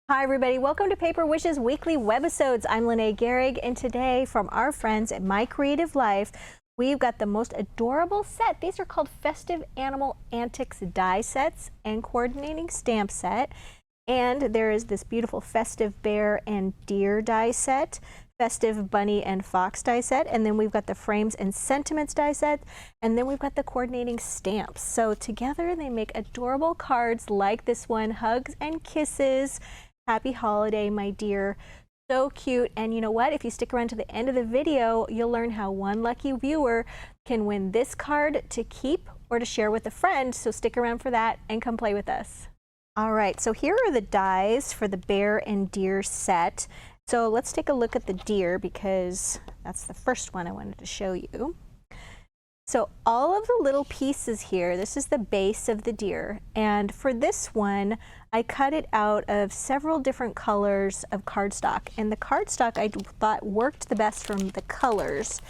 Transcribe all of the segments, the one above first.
Hi everybody, welcome to Paper Wishes Weekly Webisodes. I'm Lene Gehrig, and today from our friends at My Creative Life, we've got the most adorable set. These are called Festive Animal Antics die sets and coordinating stamp set. And there is this beautiful Festive Bear and Deer die set, Festive Bunny and Fox die set, and then we've got the Frames and Sentiments die set, and then we've got the coordinating stamps. So together they make adorable cards like this one, Hugs and Kisses. Happy holiday, my dear. So cute. And you know what? If you stick around to the end of the video, you'll learn how one lucky viewer can win this card to keep or to share with a friend. So stick around for that and come play with us. All right, so here are the dies for the Bear and Deer set. So let's take a look at the deer because that's the first one I wanted to show you. So all of the little pieces here, this is the base of the deer, and for this one I cut it out of several different colors of cardstock, and the cardstock I thought worked the best from the colors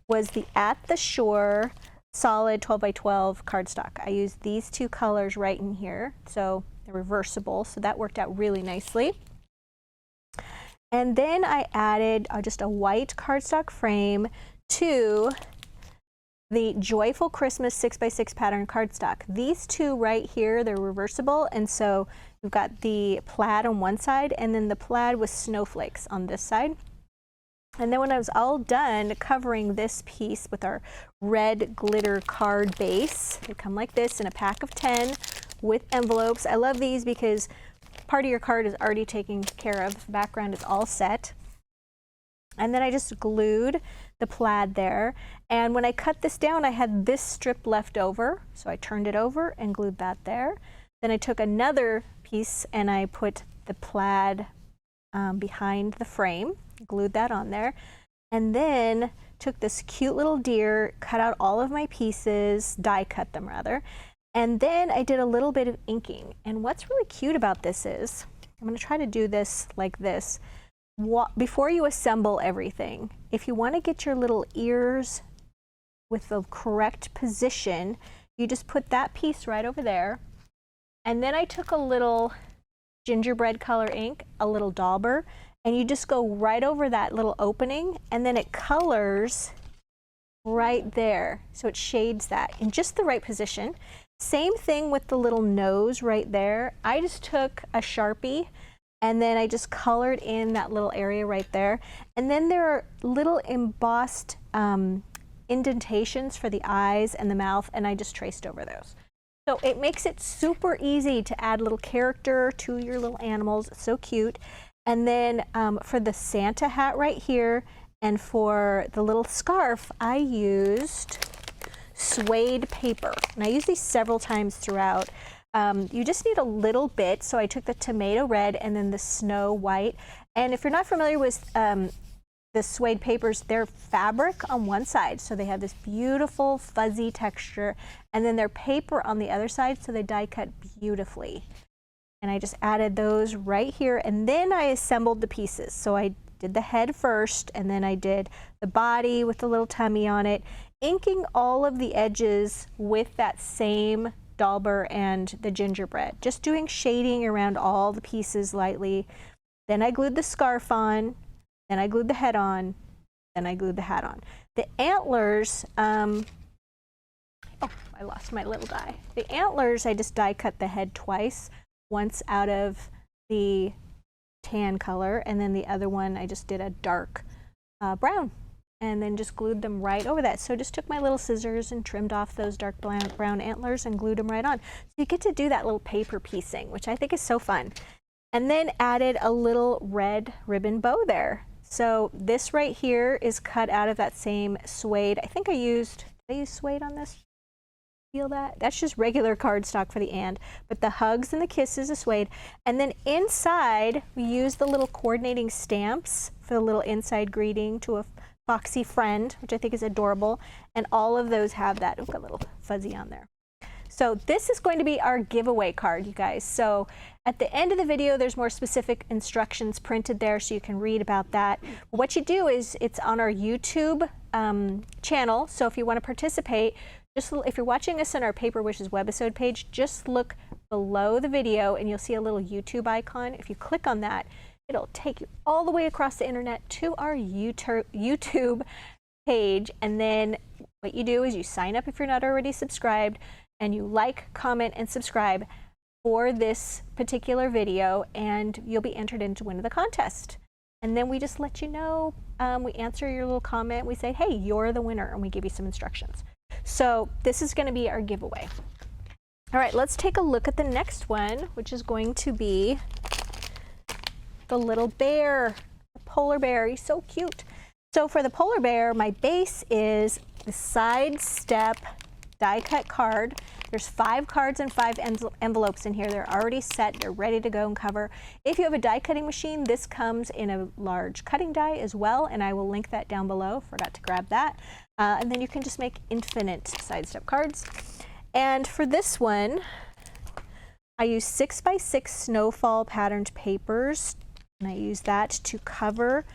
was the At the Shore solid 12 by 12 cardstock. I used these two colors right in here, so they're reversible, so that worked out really nicely. And then I added just a white cardstock frame to the Joyful Christmas 6x6 pattern cardstock. These two right here, they're reversible, and so we've got the plaid on one side and then the plaid with snowflakes on this side. And then when I was all done covering this piece with our red glitter card base, they come like this in a pack of 10 with envelopes. I love these because part of your card is already taken care of. The background is all set. And then I just glued the plaid there. And when I cut this down, I had this strip left over. So I turned it over and glued that there. Then I took another piece and I put the plaid behind the frame, glued that on there. And then took this cute little deer, cut out all of my pieces, die cut them rather. And then I did a little bit of inking. And what's really cute about this is, I'm going to try to do this like this. Before you assemble everything, if you want to get your little ears with the correct position, you just put that piece right over there. And then I took a little gingerbread color ink, a little dauber, and you just go right over that little opening, and then it colors right there. So it shades that in just the right position. Same thing with the little nose right there. I just took a Sharpie and then I just colored in that little area right there. And then there are little embossed indentations for the eyes and the mouth, and I just traced over those. So it makes it super easy to add little character to your little animals. It's so cute. And then for the Santa hat right here and for the little scarf, I used suede paper. And I use these several times throughout. You just need a little bit, so I took the tomato red and then the snow white. And if you're not familiar with the suede papers, they're fabric on one side, so they have this beautiful fuzzy texture, and then they're paper on the other side, so they die cut beautifully. And I just added those right here, and then I assembled the pieces. So I did the head first, and then I did the body with the little tummy on it, inking all of the edges with that same dauber and the gingerbread, just doing shading around all the pieces lightly. Then I glued the scarf on, then I glued the head on, then I glued the hat on. The antlers, oh, I lost my little die. The antlers, I just die cut the head twice, once out of the tan color, and then the other one I just did a dark brown, and then just glued them right over that. So just took my little scissors and trimmed off those dark brown antlers and glued them right on. So you get to do that little paper piecing, which I think is so fun. And then added a little red ribbon bow there. So this right here is cut out of that same suede. I think did I use suede on this? Feel that? That's just regular cardstock for the and, but the Hugs and the Kisses is suede. And then inside, we use the little coordinating stamps for the little inside greeting to a foxy friend, which I think is adorable. And all of those have that. Ooh, got a little fuzzy on there. So this is going to be our giveaway card, you guys. So at the end of the video, there's more specific instructions printed there so you can read about that. What you do is it's on our YouTube channel. So if you want to participate, if you're watching us on our Paper Wishes webisode page, just look below the video and you'll see a little YouTube icon. If you click on that, it'll take you all the way across the internet to our YouTube page. And then what you do is you sign up if you're not already subscribed, and you like, comment, and subscribe for this particular video, and you'll be entered in to win the contest. And then we just let you know, we answer your little comment, we say, hey, you're the winner, and we give you some instructions. So this is going to be our giveaway. All right, let's take a look at the next one, which is going to be the little bear, the polar bear. He's so cute. So for the polar bear, my base is the side step die cut card. There's 5 cards and 5 envelopes in here. They're already set. They're ready to go and cover. If you have a die cutting machine, this comes in a large cutting die as well, and I will link that down below. Forgot to grab that. And then you can just make infinite side step cards. And for this one, I use 6x6 snowfall patterned papers, and I use that to cover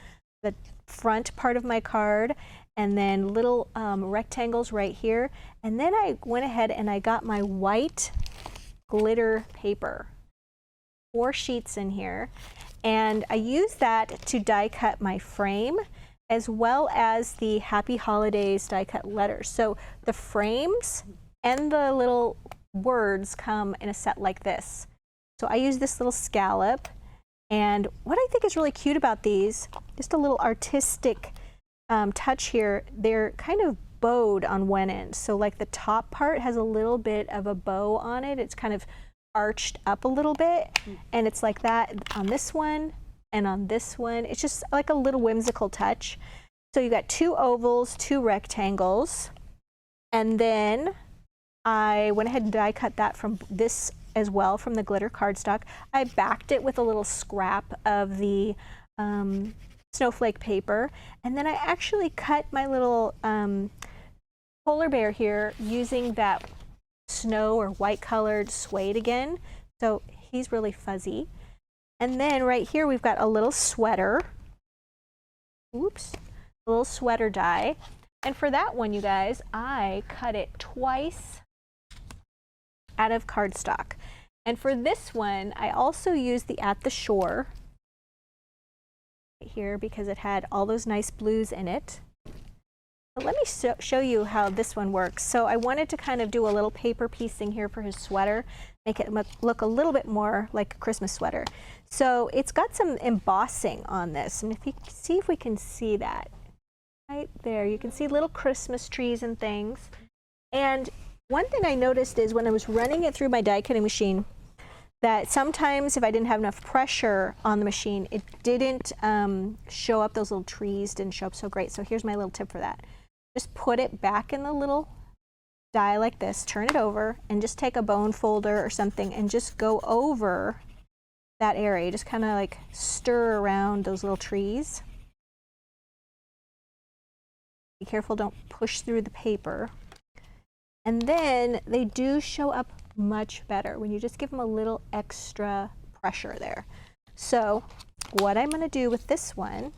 the front part of my card, and then little rectangles right here. And then I went ahead and I got my white glitter paper, 4 sheets in here, and I used that to die cut my frame as well as the Happy Holidays die cut letters. So the frames and the little words come in a set like this. So I use this little scallop, and what I think is really cute about these, just a little artistic touch here, they're kind of bowed on one end. So like the top part has a little bit of a bow on it. It's kind of arched up a little bit, and it's like that on this one and on this one. It's just like a little whimsical touch. So you got 2 ovals, 2 rectangles, and then I went ahead and die cut that from this as well, from the glitter cardstock. I backed it with a little scrap of the snowflake paper, and then I actually cut my little polar bear here using that snow or white colored suede again, so he's really fuzzy. And then right here we've got a little sweater, oops, a little sweater die, and for that one, you guys, I cut it twice out of cardstock. And for this one, I also used the At the Shore here because it had all those nice blues in it. But let me show you how this one works. So I wanted to kind of do a little paper piecing here for his sweater, make it look a little bit more like a Christmas sweater. So it's got some embossing on this, and if you see if we can see that right there, you can see little Christmas trees and things. And one thing I noticed is when I was running it through my die cutting machine, that sometimes if I didn't have enough pressure on the machine, it didn't show up, those little trees didn't show up so great. So here's my little tip for that. Just put it back in the little die like this, turn it over, and just take a bone folder or something and just go over that area. Just kind of like stir around those little trees. Be careful, don't push through the paper. And then they do show up much better when you just give them a little extra pressure there. So what I'm going to do with this one,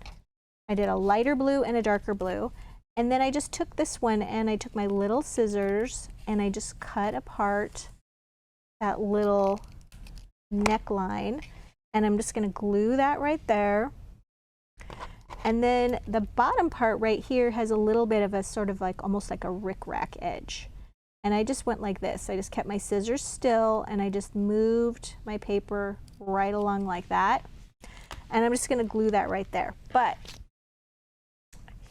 I did a lighter blue and a darker blue, and then I just took this one and I took my little scissors and I just cut apart that little neckline, and I'm just going to glue that right there. And then the bottom part right here has a little bit of a sort of like almost like a rickrack edge. And I just went like this. I just kept my scissors still and I just moved my paper right along like that. And I'm just going to glue that right there. But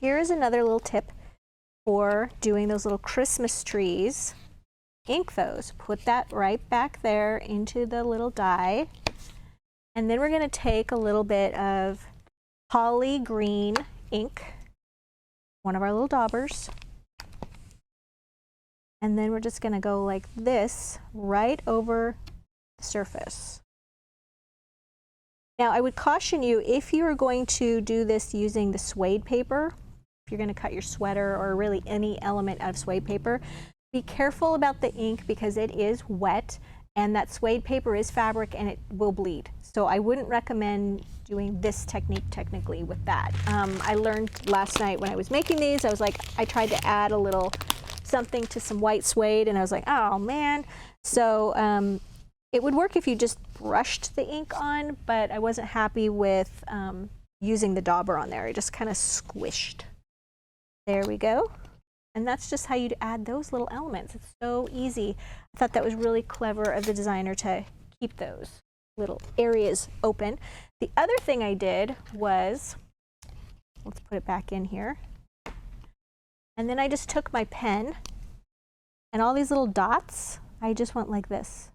here's another little tip for doing those little Christmas trees. Ink those. Put that right back there into the little die. And then we're going to take a little bit of Holly Green ink, one of our little daubers. And then we're just going to go like this right over the surface. Now I would caution you, if you are going to do this using the suede paper, if you're going to cut your sweater or really any element out of suede paper, be careful about the ink because it is wet and that suede paper is fabric and it will bleed. So I wouldn't recommend doing this technique technically with that. I learned last night when I was making these, I was like, I tried to add a little something to some white suede and I was like, oh man. So It would work if you just brushed the ink on, but I wasn't happy with using the dauber on there. I just kind of squished. There we go. And that's just how you'd add those little elements. It's so easy. I thought that was really clever of the designer to keep those little areas open. The other thing I did was, let's put it back in here. And then I just took my pen and all these little dots, I just went like this.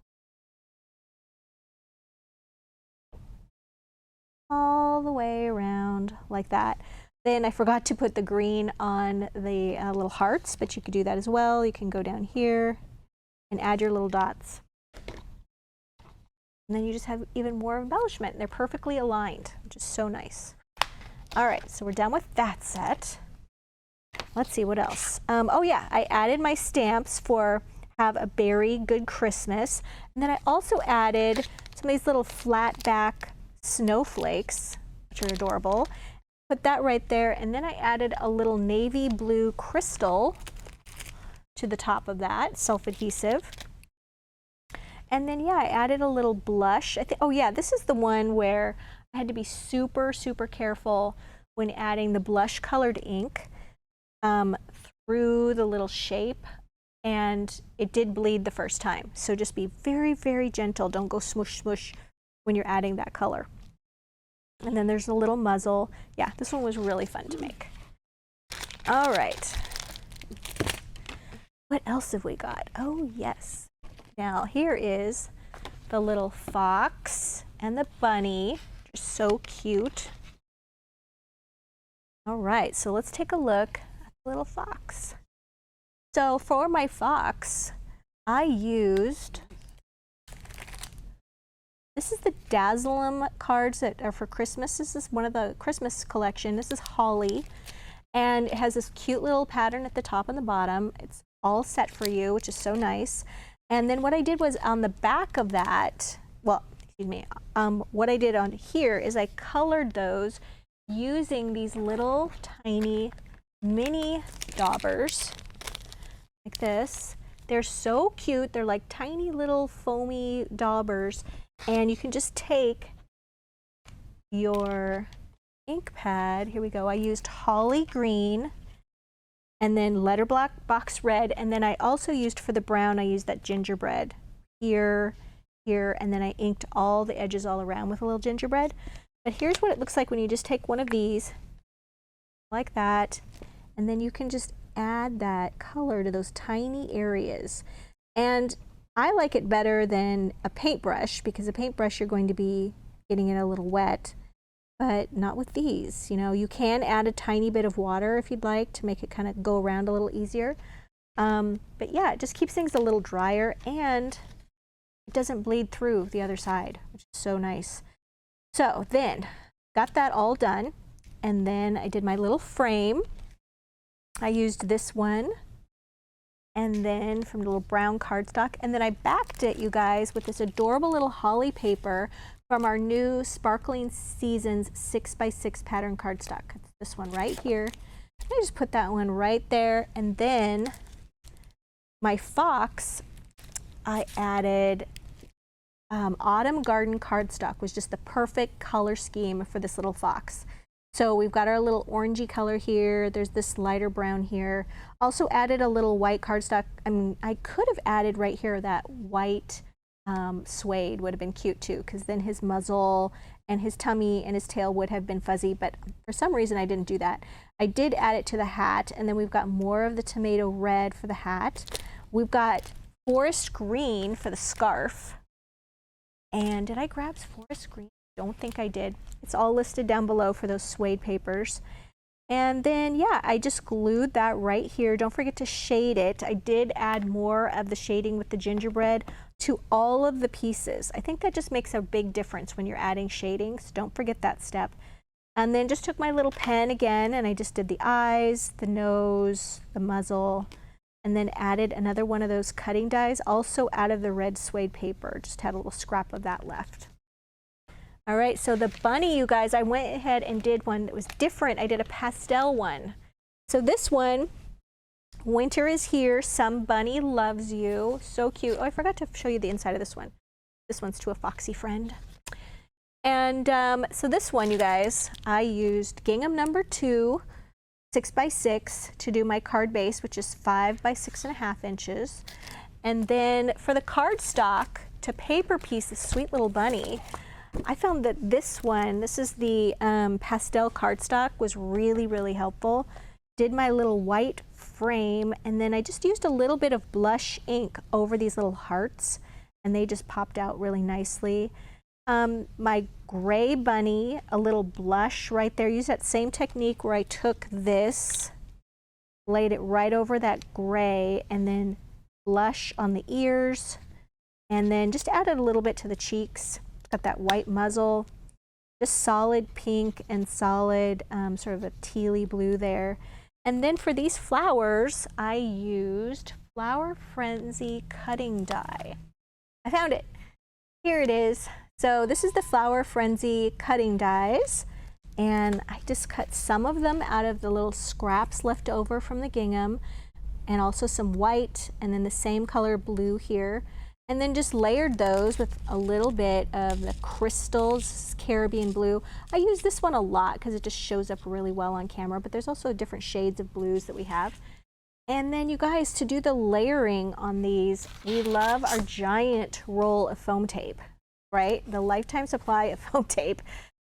All the way around like that. Then I forgot to put the green on the little hearts, but you could do that as well. You can go down here and add your little dots. And then you just have even more embellishment. They're perfectly aligned, which is so nice. All right, so we're done with that set. Let's see what else. Oh yeah, I added my stamps for Have a Berry Good Christmas. And then I also added some of these little flat back snowflakes, which are adorable. Put that right there, and then I added a little navy blue crystal to the top of that, self-adhesive. And then, yeah, I added a little blush. Oh yeah, this is the one where I had to be super, super careful when adding the blush colored ink through the little shape, and it did bleed the first time. So just be very, very gentle. Don't go smush, smush when you're adding that color. And then there's a little muzzle. Yeah, this one was really fun to make. All right. What else have we got? Oh, yes. Now, here is the little fox and the bunny. They're so cute. All right, so let's take a look at the little fox. So for my fox, I used, this is the Dazzle'em cards that are for Christmas. This is one of the Christmas collection. This is holly, and it has this cute little pattern at the top and the bottom. It's all set for you, which is so nice. And then what I did was on the back of that, well, excuse me, what I did on here is I colored those using these little tiny mini daubers like this. They're so cute. They're like tiny little foamy daubers. And you can just take your ink pad, here we go, I used holly green and then letter box red, and then I also used for the brown, I used that gingerbread here, here, and then I inked all the edges all around with a little gingerbread. But here's what it looks like when you just take one of these like that, and then you can just add that color to those tiny areas. And I like it better than a paintbrush, because a paintbrush you're going to be getting it a little wet, but not with these. You know, you can add a tiny bit of water if you'd like to make it kind of go around a little easier. But yeah, it just keeps things a little drier, and it doesn't bleed through the other side, which is so nice. So then, got that all done, and then I did my little frame. I used this one, and then from the little brown cardstock, and then I backed it, you guys, with this adorable little holly paper from our new Sparkling Seasons 6x6 pattern cardstock. It's this one right here. I just put that one right there, and then my fox, I added Autumn Garden cardstock, was just the perfect color scheme for this little fox. So we've got our little orangey color here. There's this lighter brown here. Also added a little white cardstock. I mean, I could have added right here that white suede would have been cute too, because then his muzzle and his tummy and his tail would have been fuzzy, but for some reason I didn't do that. I did add it to the hat, and then we've got more of the tomato red for the hat. We've got forest green for the scarf. And did I grab forest green? Don't think I did. It's all listed down below for those suede papers. And then, yeah, I just glued that right here. Don't forget to shade it. I did add more of the shading with the gingerbread to all of the pieces. I think that just makes a big difference when you're adding shading, so don't forget that step. And then just took my little pen again, and I just did the eyes, the nose, the muzzle, and then added another one of those cutting dies, also out of the red suede paper. Just had a little scrap of that left. All right, so the bunny, you guys, I went ahead and did one that was different. I did a pastel one. So this one, winter is here, some bunny loves you. So cute. Oh, I forgot to show you the inside of this one. This one's to a foxy friend. And so this one, you guys, I used gingham number 2, 6x6 to do my card base, which is 5 by 6.5 inches. And then for the cardstock to paper piece this sweet little bunny, I found that this one, this is the pastel cardstock, was really, really helpful. Did my little white frame, and then I just used a little bit of blush ink over these little hearts, and they just popped out really nicely. My gray bunny, a little blush right there. Use that same technique where I took this, laid it right over that gray, and then blush on the ears, and then just added a little bit to the cheeks. It's got that white muzzle, just solid pink and solid sort of a tealy blue there. And then for these flowers, I used Flower Frenzy cutting die. I found it. Here it is. So this is the Flower Frenzy cutting dies, and I just cut some of them out of the little scraps left over from the gingham, and also some white, and then the same color blue here, and then just layered those with a little bit of the crystals Caribbean blue. I use this one a lot because it just shows up really well on camera, but there's also different shades of blues that we have. And then you guys, to do the layering on these, we love our giant roll of foam tape, right? The lifetime supply of foam tape.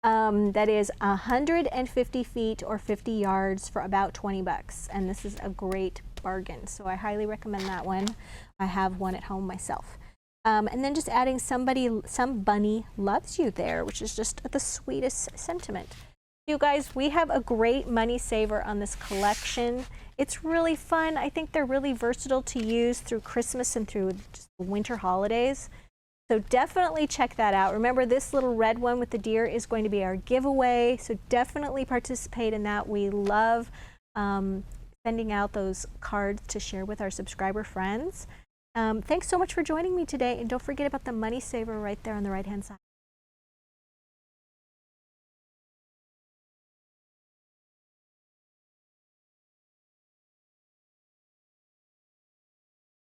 That is 150 feet or 50 yards for about 20 bucks. And this is a great bargain. So I highly recommend that one. I have one at home myself. And then just adding some bunny loves you there, which is just the sweetest sentiment. You guys, we have a great money saver on this collection. It's really fun. I think they're really versatile to use through Christmas and through just the winter holidays. So definitely check that out. Remember, this little red one with the deer is going to be our giveaway. So definitely participate in that. We love sending out those cards to share with our subscriber friends. Thanks so much for joining me today. And don't forget about the money saver right there on the right-hand side.